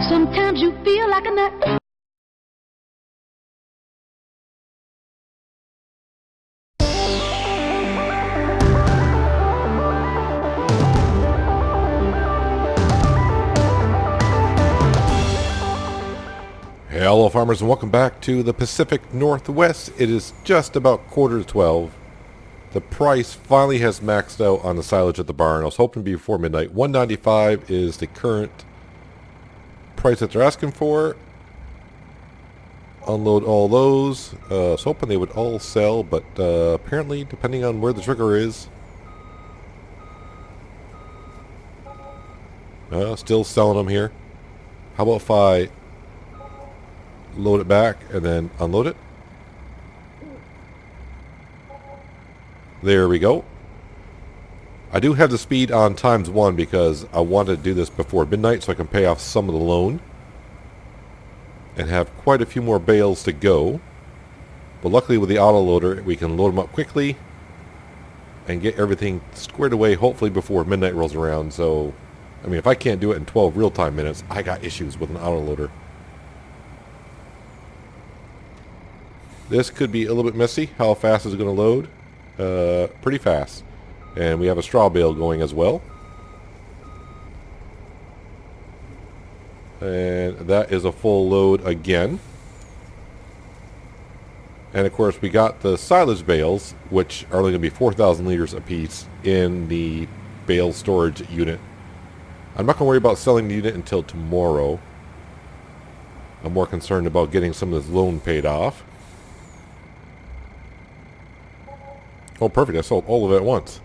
Sometimes you feel like a nut. Hello farmers and welcome back to the Pacific Northwest. It is just about 11:45. The price finally has maxed out on the silage at the barn. I was hoping to be before midnight. $195 is the current price that they're asking for. Unload all those. I was hoping they would all sell, but apparently depending on where the trigger is, still selling them here. How about if I load it back and then unload it? There we go. I do have the speed on ×1 because I wanted to do this before midnight so I can pay off some of the loan and have quite a few more bales to go. But luckily with the auto loader we can load them up quickly and get everything squared away hopefully before midnight rolls around. So I mean, if I can't do it in 12 real-time minutes, I got issues with an auto loader. This could be a little bit messy. How fast is it going to load? Pretty fast. And we have a straw bale going as well. And that is a full load again. And of course we got the silage bales, which are only going to be 4,000 liters a piece in the bale storage unit. I'm not going to worry about selling the unit until tomorrow. I'm more concerned about getting some of this loan paid off. Oh, perfect. I sold all of it at once.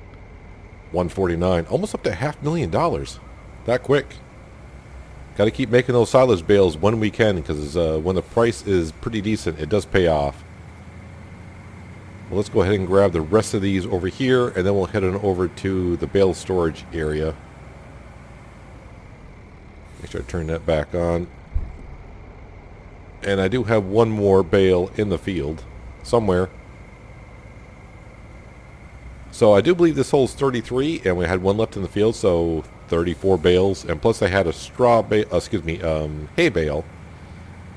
$149. Almost up to $500,000. That quick. Got to keep making those silage bales when we can, because when the price is pretty decent, it does pay off. Well, let's go ahead and grab the rest of these over here, and then we'll head on over to the bale storage area. Make sure I turn that back on. And I do have one more bale in the field somewhere. So I do believe this holds 33, and we had one left in the field, so 34 bales. And plus I had a straw bale, hay bale.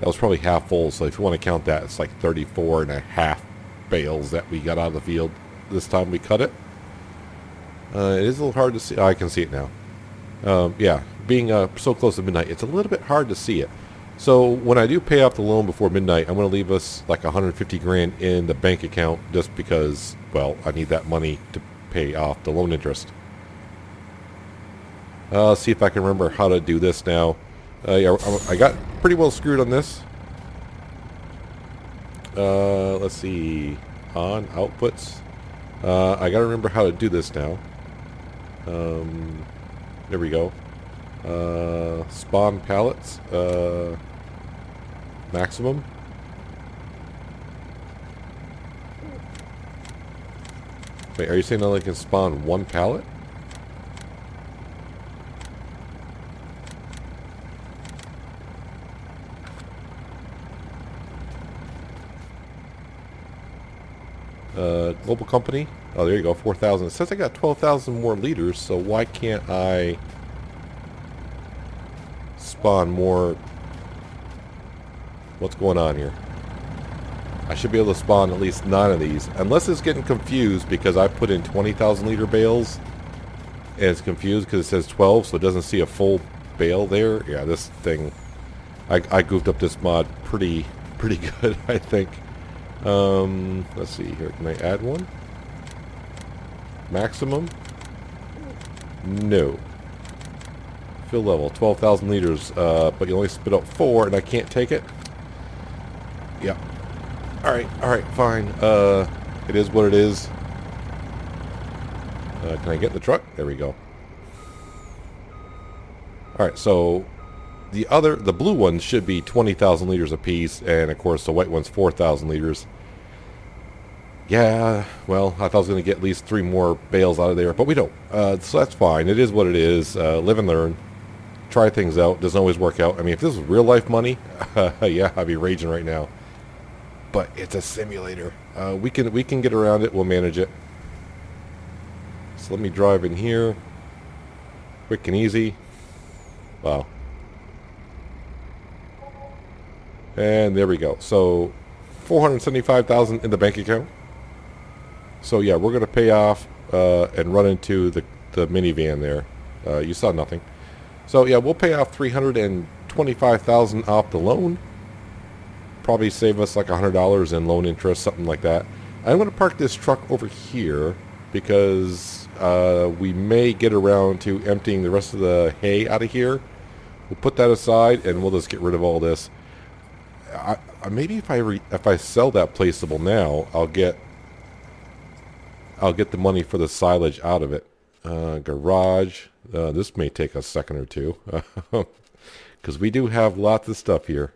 That was probably half full, so if you want to count that, it's like 34 and a half bales that we got out of the field this time we cut it. It is a little hard to see. Oh, I can see it now. Yeah, being so close to midnight, it's a little bit hard to see it. So when I do pay off the loan before midnight, I'm going to leave us like 150 grand in the bank account just because, well, I need that money to pay off the loan interest. See if I can remember how to do this now. Yeah, I got pretty well screwed on this. Let's see. On outputs. I got to remember how to do this now. There we go. Spawn pallets. Maximum. Wait, are you saying I only can spawn one pallet? Global company. Oh, there you go, 4,000. It says I got 12,000 more liters, so why can't I spawn more? What's going on here? I should be able to spawn at least 9 of these. Unless it's getting confused because I put in 20,000 liter bales and it's confused because it says 12, so it doesn't see a full bale there. Yeah, this thing, I goofed up this mod pretty good, I think. Let's see here. Can I add one? Maximum? No. Fill level, 12,000 liters, but you only spit out 4 and I can't take it? Yeah. Alright, fine. It is what it is. Can I get in the truck? There we go. Alright, so the blue one should be 20,000 liters apiece, and of course the white one's 4,000 liters. Yeah, well, I thought I was going to get at least 3 more bales out of there, but we don't. So that's fine. It is what it is. Live and learn. Try things out. Doesn't always work out. I mean, if this was real life money, yeah, I'd be raging right now. But it's a simulator. We can get around it. We'll manage it. So let me drive in here. Quick and easy. Wow. And there we go. So 475,000 in the bank account. So yeah, we're gonna pay off and run into the minivan there. You saw nothing. So yeah, we'll pay off 325,000 off the loan. Probably save us like $100 in loan interest, something like that. I'm gonna park this truck over here because we may get around to emptying the rest of the hay out of here. We'll put that aside and we'll just get rid of all this. Maybe if I sell that placeable now, I'll get the money for the silage out of it. Garage. This may take a second or two because we do have lots of stuff here.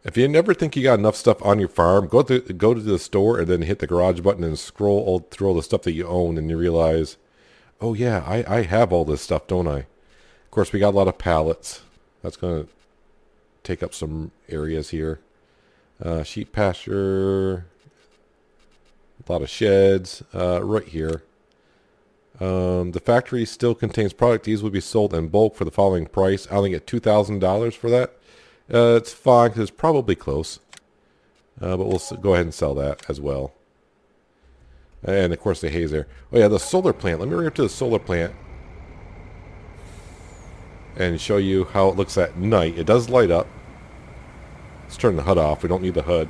If you never think you got enough stuff on your farm, go to the store and then hit the garage button and scroll through all the stuff that you own, and you realize, oh yeah, I have all this stuff, don't I? Of course, we got a lot of pallets. That's going to take up some areas here. Sheep pasture. A lot of sheds right here. The factory still contains product. These will be sold in bulk for the following price. I only get $2,000 for that. It's fine because it's probably close. But we'll go ahead and sell that as well. And of course the hay's there. Oh yeah, the solar plant. Let me bring up to the solar plant and show you how it looks at night. It does light up. Let's turn the HUD off. We don't need the HUD.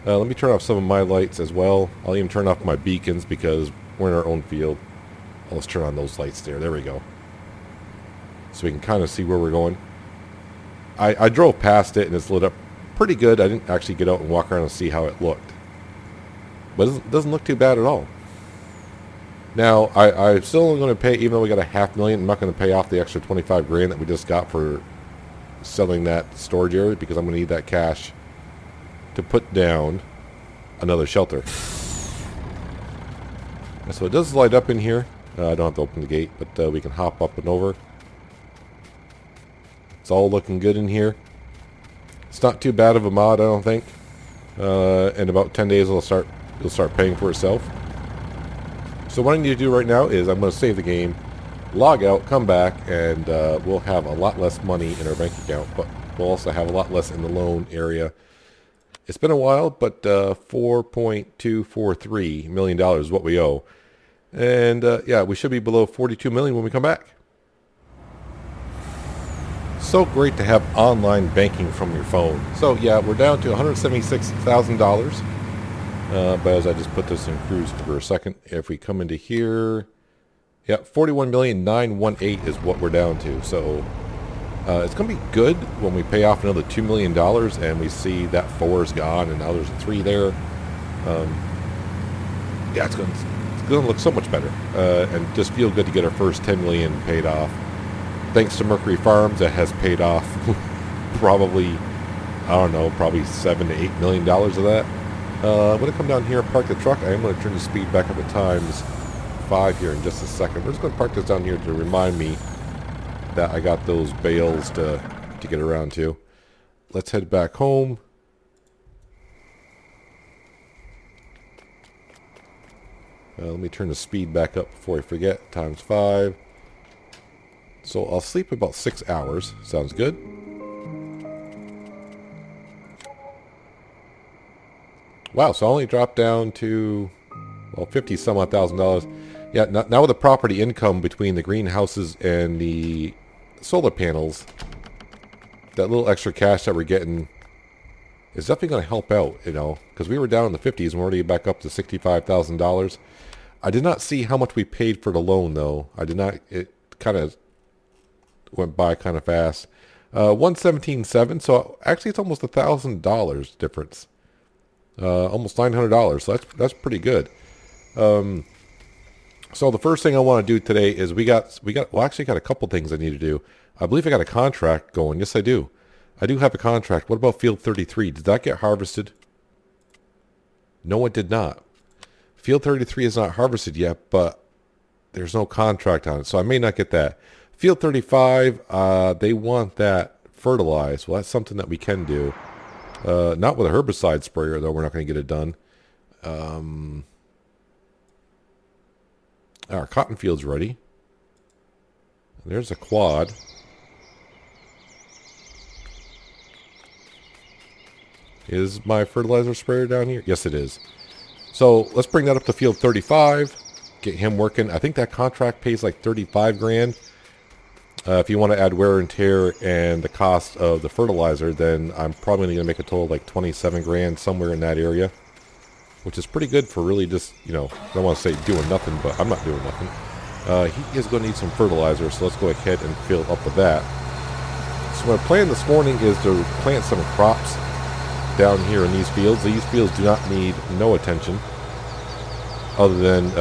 Let me turn off some of my lights as well. I'll even turn off my beacons because we're in our own field. Let's turn on those lights there. There we go. So we can kind of see where we're going. I drove past it and it's lit up pretty good. I didn't actually get out and walk around and see how it looked. But it doesn't look too bad at all. Now, I'm still only going to pay, even though we got $500,000, I'm not going to pay off the extra 25 grand that we just got for selling that storage area because I'm going to need that cash to put down another shelter. And so it does light up in here. I don't have to open the gate, but we can hop up and over. It's all looking good in here. It's not too bad of a mod, I don't think. In about 10 days, it'll start paying for itself. So what I need to do right now is I'm going to save the game, log out, come back, and we'll have a lot less money in our bank account, but we'll also have a lot less in the loan area. It's been a while, but $4.243 million is what we owe. And yeah, we should be below $42 million when we come back. So great to have online banking from your phone. So yeah, we're down to $176,000. But as I just put this in cruise for a second, if we come into here, yeah, $41,918 is what we're down to. So it's going to be good when we pay off another $2 million and we see that 4 is gone and now there's a 3 there. Yeah, it's going to look so much better and just feel good to get our first $10 million paid off. Thanks to Mercury Farms, that has paid off probably, I don't know, probably $7 to $8 million of that. I'm going to come down here and park the truck. I am going to turn the speed back up to times 5 here in just a second. We're just going to park this down here to remind me that I got those bales to get around to. Let's head back home. Let me turn the speed back up before I forget. Times 5. So I'll sleep about 6 hours. Sounds good. Wow, so I only dropped down to, well, 50 some odd $1,000. Yeah, now with the property income between the greenhouses and the solar panels, that little extra cash that we're getting is definitely going to help out, you know, because we were down in the 50s and we're already back up to $65,000. I did not see how much we paid for the loan, though. I did not, it kind of went by kind of fast. 117.7, so actually it's almost $1,000 difference. Almost $900, so that's pretty good. So the first thing I want to do today is well, actually got a couple things I need to do. I believe I got a contract going. Yes, I do. I do have a contract. What about Field 33? Did that get harvested? No, it did not. Field 33 is not harvested yet, but there's no contract on it, so I may not get that. Field 35, they want that fertilized. Well, that's something that we can do. Not with a herbicide sprayer, though. We're not going to get it done. Our cotton field's ready. There's a quad. Is my fertilizer sprayer down here? Yes, it is. So let's bring that up to field 35. Get him working. I think that contract pays like 35 grand. If you want to add wear and tear and the cost of the fertilizer, then I'm probably going to make a total of like 27 grand, somewhere in that area. Which is pretty good for really just, you know, I don't want to say doing nothing, but I'm not doing nothing. He is going to need some fertilizer, so let's go ahead and fill up with that. So my plan this morning is to plant some crops down here in these fields. These fields do not need no attention, other than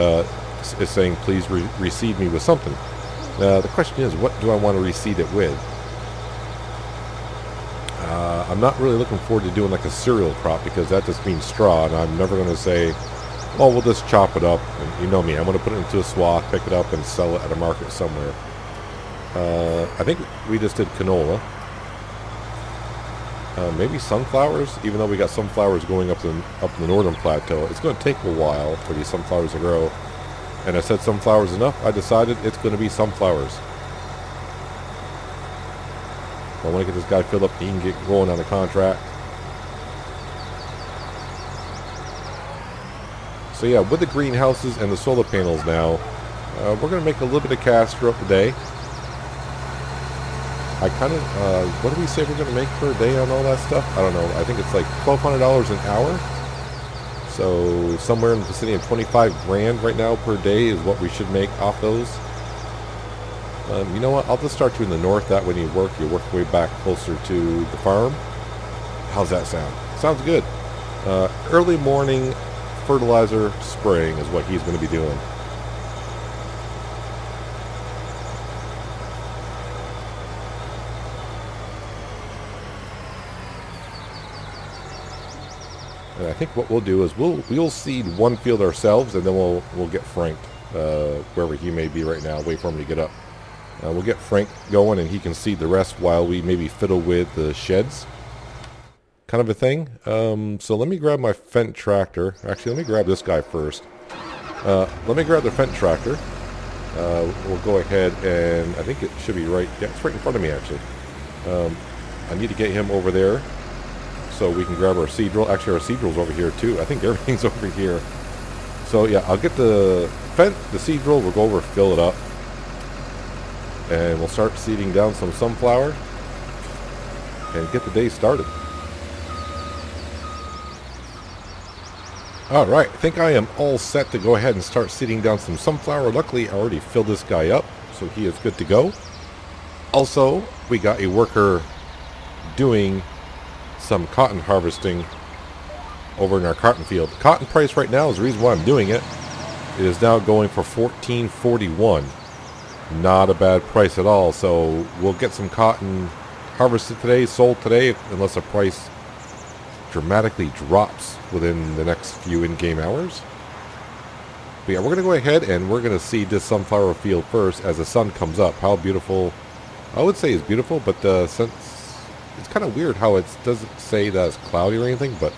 it's saying please reseed me with something. The question is, what do I want to reseed it with? I'm not really looking forward to doing like a cereal crop, because that just means straw, and I'm never going to say, well, we'll just chop it up. And you know me, I'm going to put it into a swath, pick it up, and sell it at a market somewhere. I think we just did canola. Maybe sunflowers, even though we got sunflowers going up in the northern plateau. It's going to take a while for these sunflowers to grow. And I said sunflowers enough, I decided it's going to be sunflowers. I want to get this guy filled up, he can get going on the contract. So yeah, with the greenhouses and the solar panels now, we're going to make a little bit of cash throughout the day. I kind of, what do we say we're going to make per day on all that stuff? I don't know. I think it's like $1,200 an hour. So somewhere in the vicinity of 25 grand right now per day is what we should make off those. You know what? I'll just start you in the north. That when you work your way back closer to the farm. How's that sound? Sounds good. Early morning fertilizer spraying is what he's going to be doing. And I think what we'll do is we'll seed one field ourselves, and then we'll get Frank wherever he may be right now. Wait for him to get up. We'll get Frank going, and he can seed the rest while we maybe fiddle with the sheds, kind of a thing. So let me grab my Fendt tractor. Actually, let me grab this guy first. Let me grab the Fendt tractor. We'll go ahead, and I think it should be right. Yeah, it's right in front of me, actually. I need to get him over there so we can grab our seed drill. Actually, our seed drill's over here, too. I think everything's over here. So, yeah, I'll get the Fendt, the seed drill. We'll go over, fill it up. And we'll start seeding down some sunflower and get the day started. Alright, I think I am all set to go ahead and start seeding down some sunflower. Luckily, I already filled this guy up, so he is good to go. Also, we got a worker doing some cotton harvesting over in our cotton field. The cotton price right now is the reason why I'm doing it. It is now going for $14.41. Not a bad price at all. So we'll get some cotton harvested today, sold today, unless the price dramatically drops within the next few in-game hours. But yeah, we're going to go ahead and we're going to seed this sunflower field first as the sun comes up. How beautiful. I would say it's beautiful, but since it's kind of weird how it doesn't say that it's cloudy or anything, but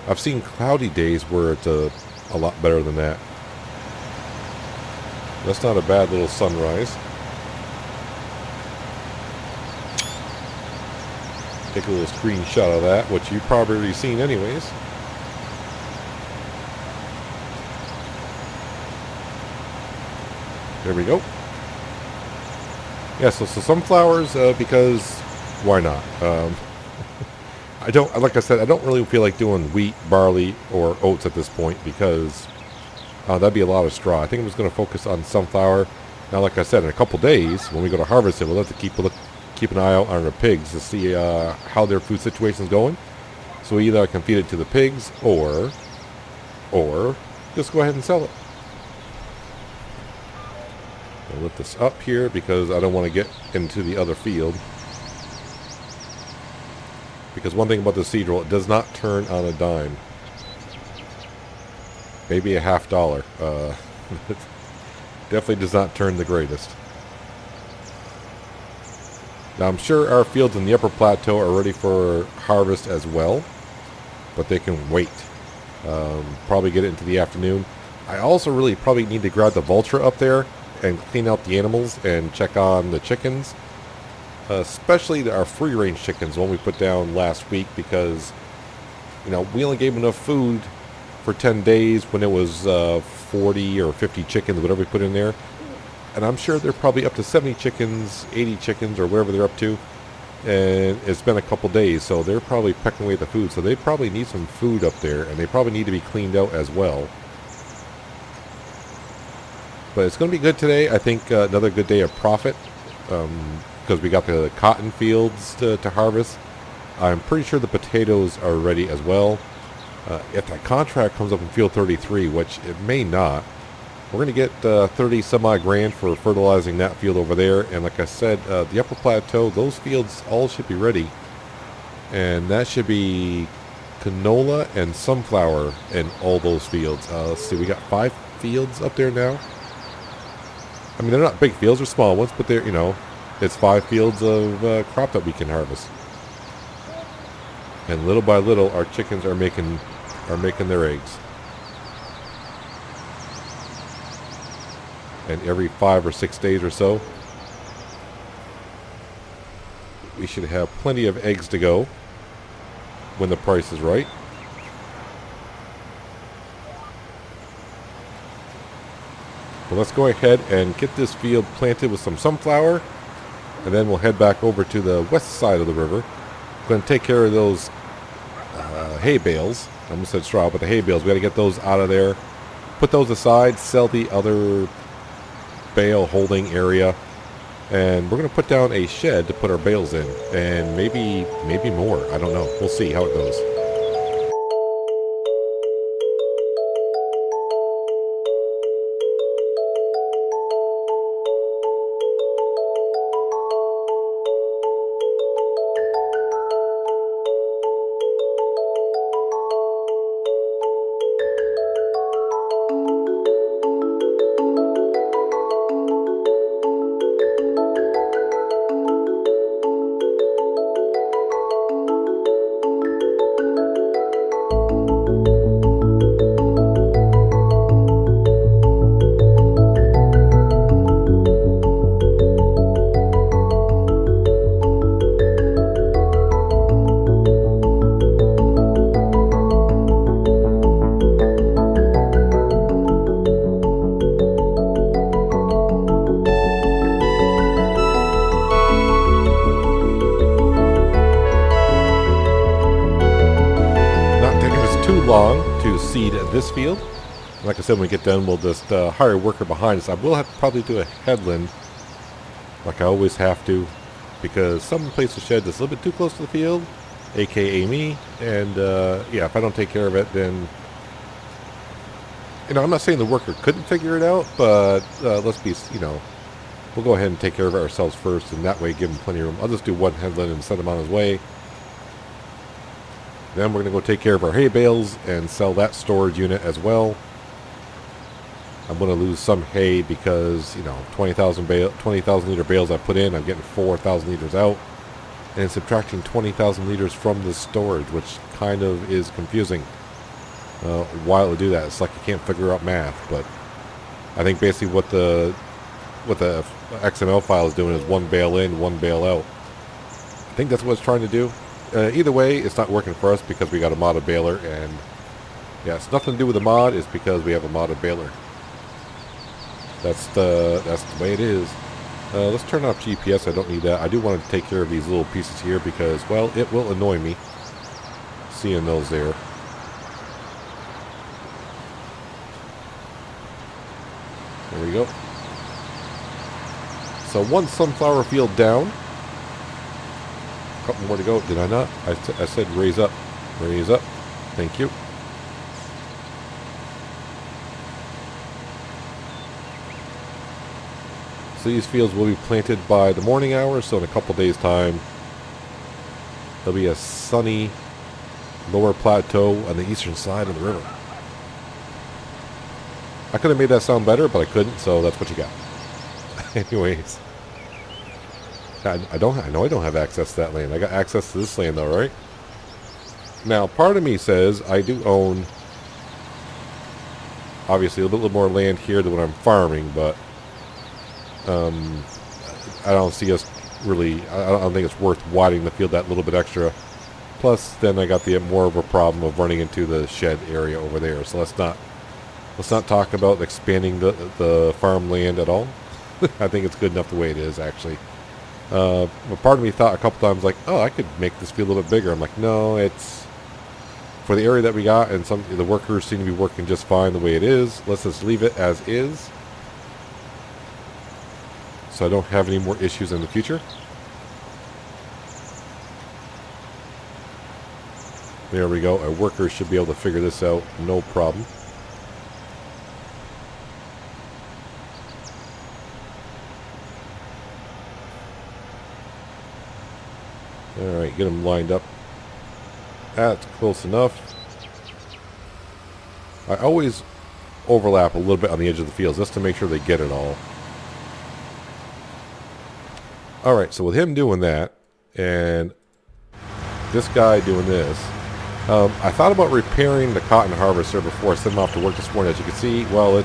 I've seen cloudy days where it's a lot better than that. That's not a bad little sunrise. Take a little screenshot of that, which you've probably already seen anyways. There we go. Yeah, so sunflowers, because why not? I don't, like I said, I don't really feel like doing wheat, barley, or oats at this point, because that'd be a lot of straw. I think I'm just going to focus on sunflower. Now, like I said, in a couple days, when we go to harvest it, we'll have to keep an eye out on our pigs to see how their food situation is going. So either I can feed it to the pigs, or just go ahead and sell it. I'll lift this up here because I don't want to get into the other field. Because one thing about the seed roll, it does not turn on a dime. Maybe a $50. It definitely does not turn the greatest. Now I'm sure our fields in the upper plateau are ready for harvest as well, but they can wait. Probably get it into the afternoon. I also really probably need to grab the vulture up there and clean out the animals and check on the chickens. especially our free-range chickens, the one we put down last week, because we only gave them enough food for 10 days when it was 40 or 50 chickens, whatever we put in there. And I'm sure they're probably up to 70 chickens, 80 chickens, or whatever they're up to. And it's been a couple days, so they're probably pecking away at the food. So they probably need some food up there, and they probably need to be cleaned out as well. But it's going to be good today. I think another good day of profit, because we got the cotton fields to harvest. I'm pretty sure the potatoes are ready as well. If that contract comes up in field 33, which it may not, we're going to get 30 some odd grand for fertilizing that field over there. And like I said, the upper plateau, those fields all should be ready. And that should be canola and sunflower in all those fields. Let's see, we got 5 fields up there now. I mean, they're not big fields, they're small ones, but they're, it's 5 fields of crop that we can harvest. And little by little, our chickens are making their eggs. And every 5 or 6 days or so, we should have plenty of eggs to go when the price is right. But let's go ahead and get this field planted with some sunflower, and then we'll head back over to the west side of the river. We're going to take care of those hay bales. I almost said straw, but the hay bales, we got to get those out of there, put those aside, sell the other bale holding area, and we're going to put down a shed to put our bales in, and maybe more. I don't know. We'll see how it goes. Long to seed this field. Like I said, when we get done, we'll just hire a worker behind us. I will have to probably do a headland, like I always have to, because some place to shed that's a little bit too close to the field, aka me. And yeah, if I don't take care of it, then I'm not saying the worker couldn't figure it out, but let's be, we'll go ahead and take care of it ourselves first, and that way give him plenty of room. I'll just do one headland and send him on his way. Then we're going to go take care of our hay bales and sell that storage unit as well. I'm going to lose some hay because, 20,000 liter bales I put in, I'm getting 4,000 liters out. And subtracting 20,000 liters from the storage, which kind of is confusing. Why it would do that, it's like you can't figure out math. But I think basically what the XML file is doing is one bale in, one bale out. I think that's what it's trying to do. Either way, it's not working for us because we got a modded baler, and yeah, it's nothing to do with the mod. It's because we have a modded baler. That's the way it is. Let's turn off GPS. I don't need that. I do want to take care of these little pieces here because, well, it will annoy me seeing those there. There we go. So one sunflower field down. Couple more to go. Did I not? I said raise up. Raise up. Thank you. So these fields will be planted by the morning hours, so in a couple days time there'll be a sunny lower plateau on the eastern side of the river. I could have made that sound better, but I couldn't, so that's what you got. Anyways. I know I don't have access to that land. I got access to this land though, right? Now, part of me says I do own, obviously, a little bit more land here than what I'm farming, but I don't see us really, I don't think it's worth widening the field that little bit extra. Plus, then I got the more of a problem of running into the shed area over there. So let's not talk about expanding the farmland at all. I think it's good enough the way it is, actually. But part of me thought a couple times, like, oh, I could make this field a little bit bigger. I'm like, no, it's for the area that we got, and the workers seem to be working just fine the way it is. Let's just leave it as is, so I don't have any more issues in the future. There we go. Our workers should be able to figure this out, no problem. Alright, get them lined up. That's close enough. I always overlap a little bit on the edge of the fields just to make sure they get it all. Alright, so with him doing that, and this guy doing this, I thought about repairing the cotton harvester before I sent him off to work this morning. As you can see, well,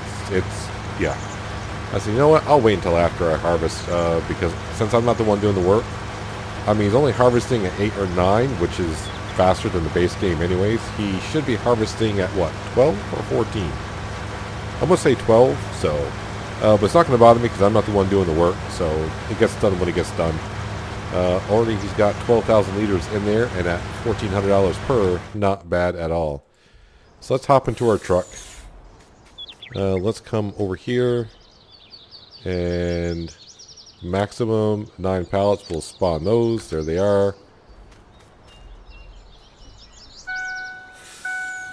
yeah. I said, you know what, I'll wait until after I harvest, because since I'm not the one doing the work, I mean, he's only harvesting at 8 or 9, which is faster than the base game anyways. He should be harvesting at, what, 12 or 14? I'm going to say 12, so... but it's not going to bother me because I'm not the one doing the work, so it gets done when it gets done. Already he's got 12,000 liters in there, and at $1,400 per, not bad at all. So let's hop into our truck. Let's come over here, and maximum 9 pallets. We'll spawn those. There they are.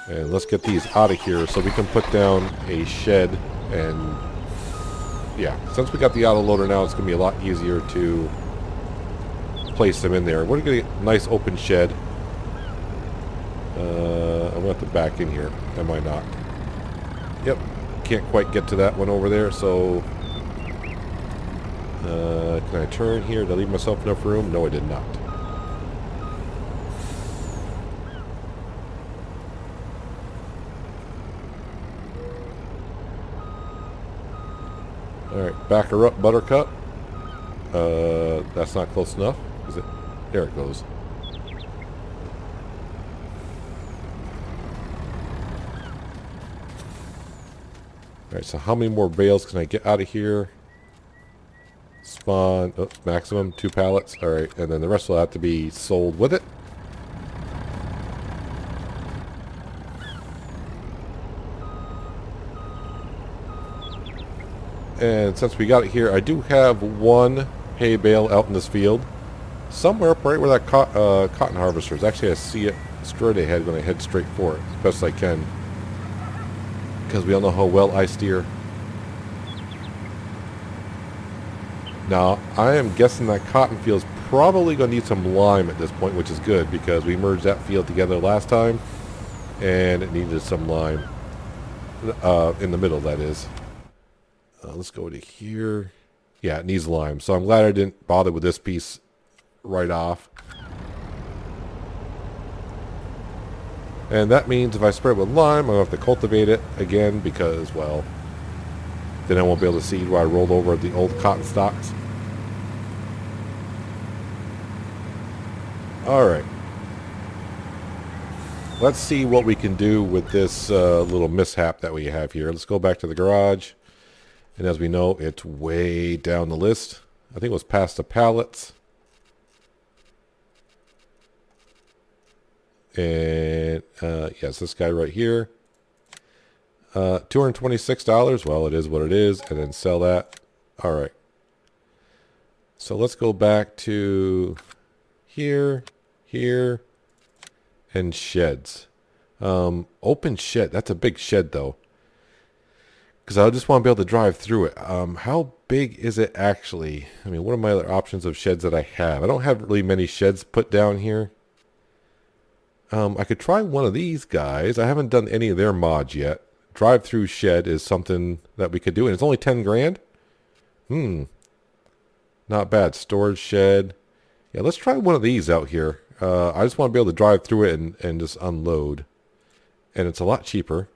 And let's get these out of here so we can put down a shed. And yeah, since we got the auto loader now, it's going to be a lot easier to place them in there. We're going to get a nice open shed. I'm going to have to back in here. Am I not? Yep. Can't quite get to that one over there, so... can I turn here? Did I leave myself enough room? No, I did not. Alright, back her up, Buttercup. That's not close enough. Is it? There it goes. Alright, so how many more bales can I get out of here? Spawn, maximum 2 pallets. Alright, and then the rest will have to be sold with it. And since we got it here, I do have one hay bale out in this field. Somewhere up right where that cotton harvester is. Actually, I see it straight ahead when I head straight for it, as best I can. Because we all know how well I steer. Now, I am guessing that cotton field is probably going to need some lime at this point, which is good, because we merged that field together last time, and it needed some lime. In the middle, that is. Let's go to here. Yeah, it needs lime. So I'm glad I didn't bother with this piece right off. And that means if I spread it with lime, I'll have to cultivate it again because, well, then I won't be able to seed where I rolled over the old cotton stalks. Alright. Let's see what we can do with this little mishap that we have here. Let's go back to the garage. And as we know, it's way down the list. I think it was past the pallets. And, yes, this guy right here. $226. Well, it is what it is. And then sell that. All right. So let's go back to here, here, and sheds. Open shed. That's a big shed, though. Because I just want to be able to drive through it. How big is it actually? I mean, what are my other options of sheds that I have? I don't have really many sheds put down here. I could try one of these guys. I haven't done any of their mods yet. Drive-through shed is something that we could do. And it's only 10 grand. Not bad. Storage shed. Yeah, let's try one of these out here. I just want to be able to drive through it and just unload. And it's a lot cheaper.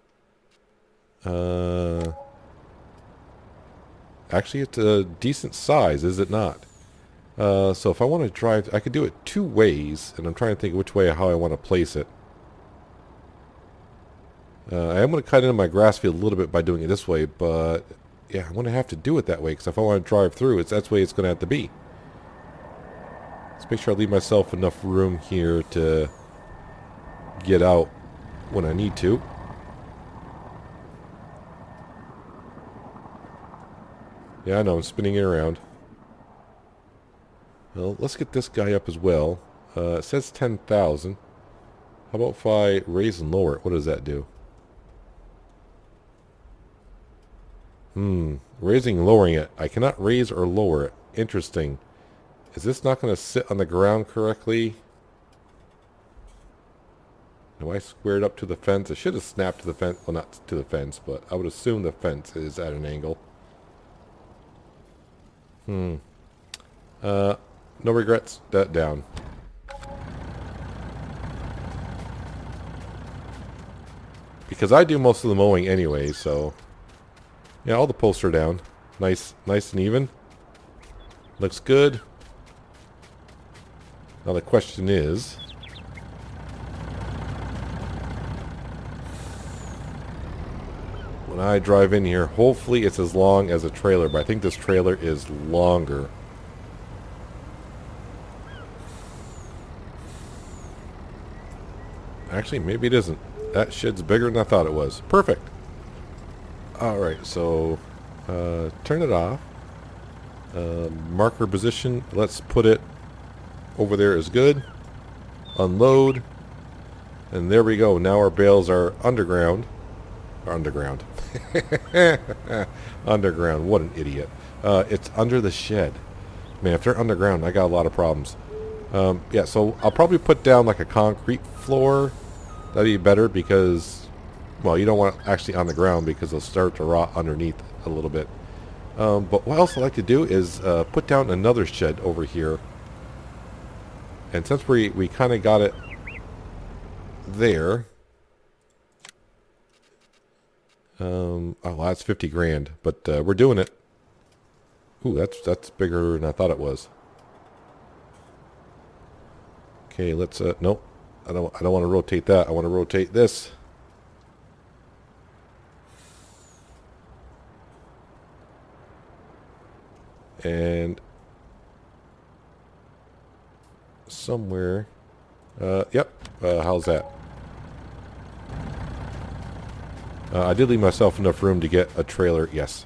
Actually, it's a decent size, is it not? So if I want to drive, I could do it two ways, and I'm trying to think which way, how I want to place it. I am going to cut into my grass field a little bit by doing it this way, but yeah, I'm going to have to do it that way, because if I want to drive through, that's the way it's going to have to be. Let's make sure I leave myself enough room here to get out when I need to. Yeah, I know, I'm spinning it around. Well, let's get this guy up as well. It says 10,000. How about if I raise and lower it? What does that do? Raising and lowering it. I cannot raise or lower it. Interesting. Is this not going to sit on the ground correctly? Do I square it up to the fence? I should have snapped to the fence. Well, not to the fence, but I would assume the fence is at an angle. No regrets. That down. Because I do most of the mowing anyway, so... Yeah, all the posts are down. Nice and even. Looks good. Now the question is... when I drive in here, hopefully it's as long as a trailer, but I think this trailer is longer. Actually, maybe it isn't. That shed's bigger than I thought it was. Perfect. Alright, so turn it off. Marker position, let's put it over there is good. Unload. And there we go. Now our bales are underground. Underground. Underground. What an idiot. It's under the shed. Man, if they're underground, I got a lot of problems. Yeah, so I'll probably put down like a concrete floor. That'd be better because, well, you don't want it actually on the ground because they'll start to rot underneath a little bit. But what else I like to do is put down another shed over here. And since we kind of got it there, oh, that's 50 grand, but we're doing it. Ooh, that's bigger than I thought it was. Okay, let's nope. I don't want to rotate that. I want to rotate this. And somewhere yep, how's that? I did leave myself enough room to get a trailer, yes.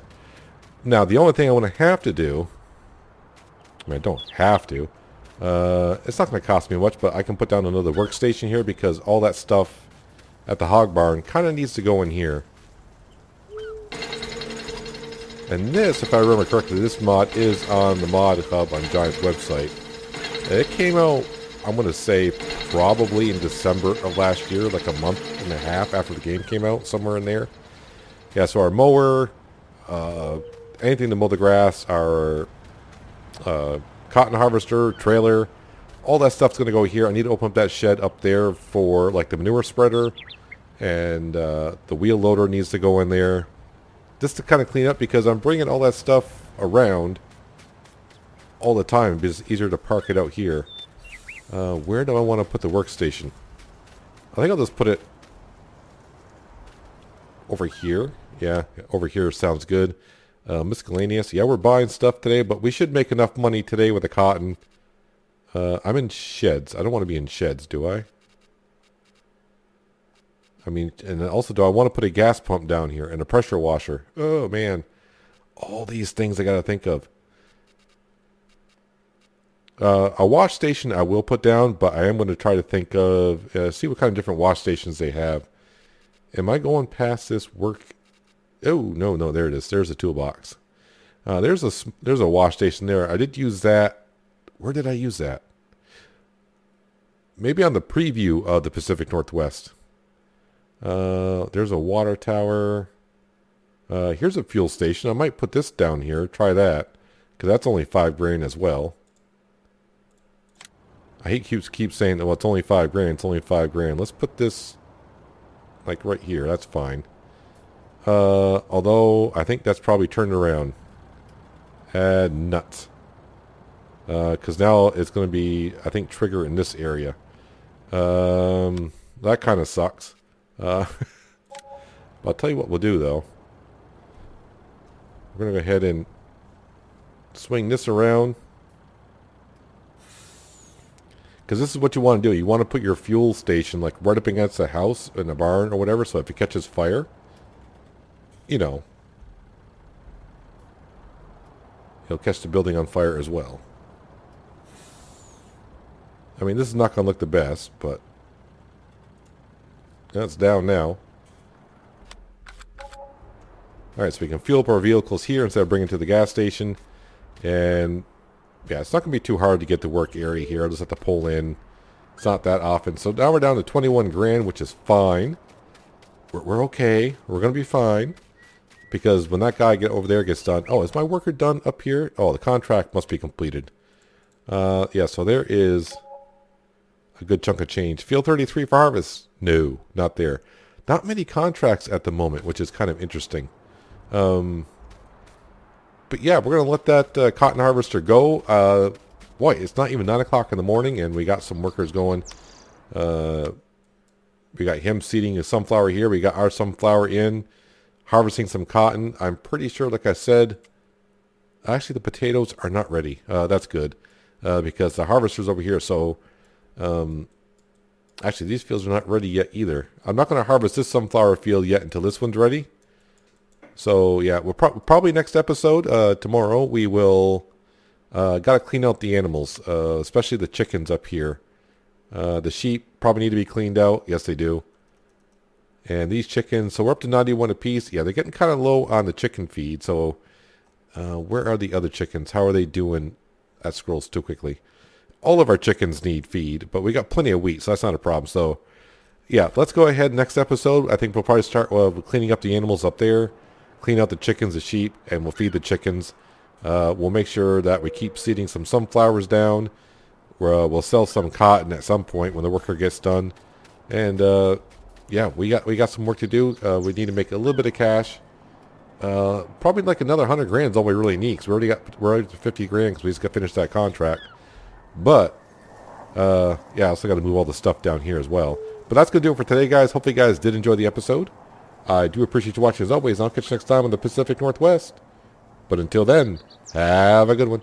Now, the only thing I want to have to do, I mean, I don't have to, it's not going to cost me much, but I can put down another workstation here because all that stuff at the hog barn kind of needs to go in here. And this, if I remember correctly, this mod is on the mod hub on Giant's website. It came out, I'm going to say, probably in December of last year, like a month and a half after the game came out, somewhere in there. Yeah, so our mower, anything to mow the grass, our cotton harvester, trailer, all that stuff's going to go here. I need to open up that shed up there for like the manure spreader, and the wheel loader needs to go in there. Just to kind of clean up because I'm bringing all that stuff around all the time because it's easier to park it out here. Where do I want to put the workstation? I think I'll just put it over here. Yeah, over here sounds good. Miscellaneous. Yeah, we're buying stuff today, but we should make enough money today with the cotton. I'm in sheds. I don't want to be in sheds, do I? I mean, and also, do I want to put a gas pump down here and a pressure washer? Oh, man. All these things I got to think of. A wash station I will put down, but I am going to try to think of, see what kind of different wash stations they have. Am I going past this work? Oh, no, there it is. There's a toolbox. There's a wash station there. I did use that. Where did I use that? Maybe on the preview of the Pacific Northwest. There's a water tower. Here's a fuel station. I might put this down here. Try that. Because that's only 5 grand as well. I hate keep saying that, well, it's only 5 grand. It's only 5 grand. Let's put this like right here. That's fine. Although I think that's probably turned around. Nuts. Because now it's going to be, I think, trigger in this area. That kind of sucks. I'll tell you what we'll do, though. We're going to go ahead and swing this around. Because this is what you want to do. You want to put your fuel station like right up against a house in a barn or whatever. So if it catches fire, you know, it'll catch the building on fire as well. I mean, this is not going to look the best, but that's down now. Alright, so we can fuel up our vehicles here instead of bringing it to the gas station. And yeah, it's not going to be too hard to get the work area here. I'll just have to pull in. It's not that often. So now we're down to 21 grand, which is fine. We're okay. We're going to be fine. Because when that guy over there gets done... Oh, is my worker done up here? Oh, the contract must be completed. Yeah, so there is a good chunk of change. Field 33 for harvest? No, not there. Not many contracts at the moment, which is kind of interesting. But yeah, we're going to let that cotton harvester go. Boy, it's not even 9 o'clock in the morning, and we got some workers going. We got him seeding a sunflower here. We got our sunflower in, harvesting some cotton. I'm pretty sure, like I said, actually the potatoes are not ready. That's good, because the harvester's over here. So, actually, these fields are not ready yet either. I'm not going to harvest this sunflower field yet until this one's ready. So yeah, we'll probably next episode, tomorrow, we will, got to clean out the animals, especially the chickens up here. The sheep probably need to be cleaned out. Yes, they do. And these chickens, so we're up to 91 apiece. Yeah, they're getting kind of low on the chicken feed. So where are the other chickens? How are they doing? That scrolls too quickly. All of our chickens need feed, but we got plenty of wheat, so that's not a problem. So yeah, let's go ahead next episode. I think we'll probably start with cleaning up the animals up there. Clean out the chickens, the sheep, and we'll feed the chickens. We'll make sure that we keep seeding some sunflowers down. We'll sell some cotton at some point when the worker gets done. And yeah, we got some work to do. We need to make a little bit of cash. Probably like another 100 grand is all we really need. Cause we're already to 50 grand because we just got to finish that contract. But yeah, I still got to move all the stuff down here as well. But that's gonna do it for today, guys. Hopefully, you guys did enjoy the episode. I do appreciate you watching as always. I'll catch you next time on the Pacific Northwest. But until then, have a good one.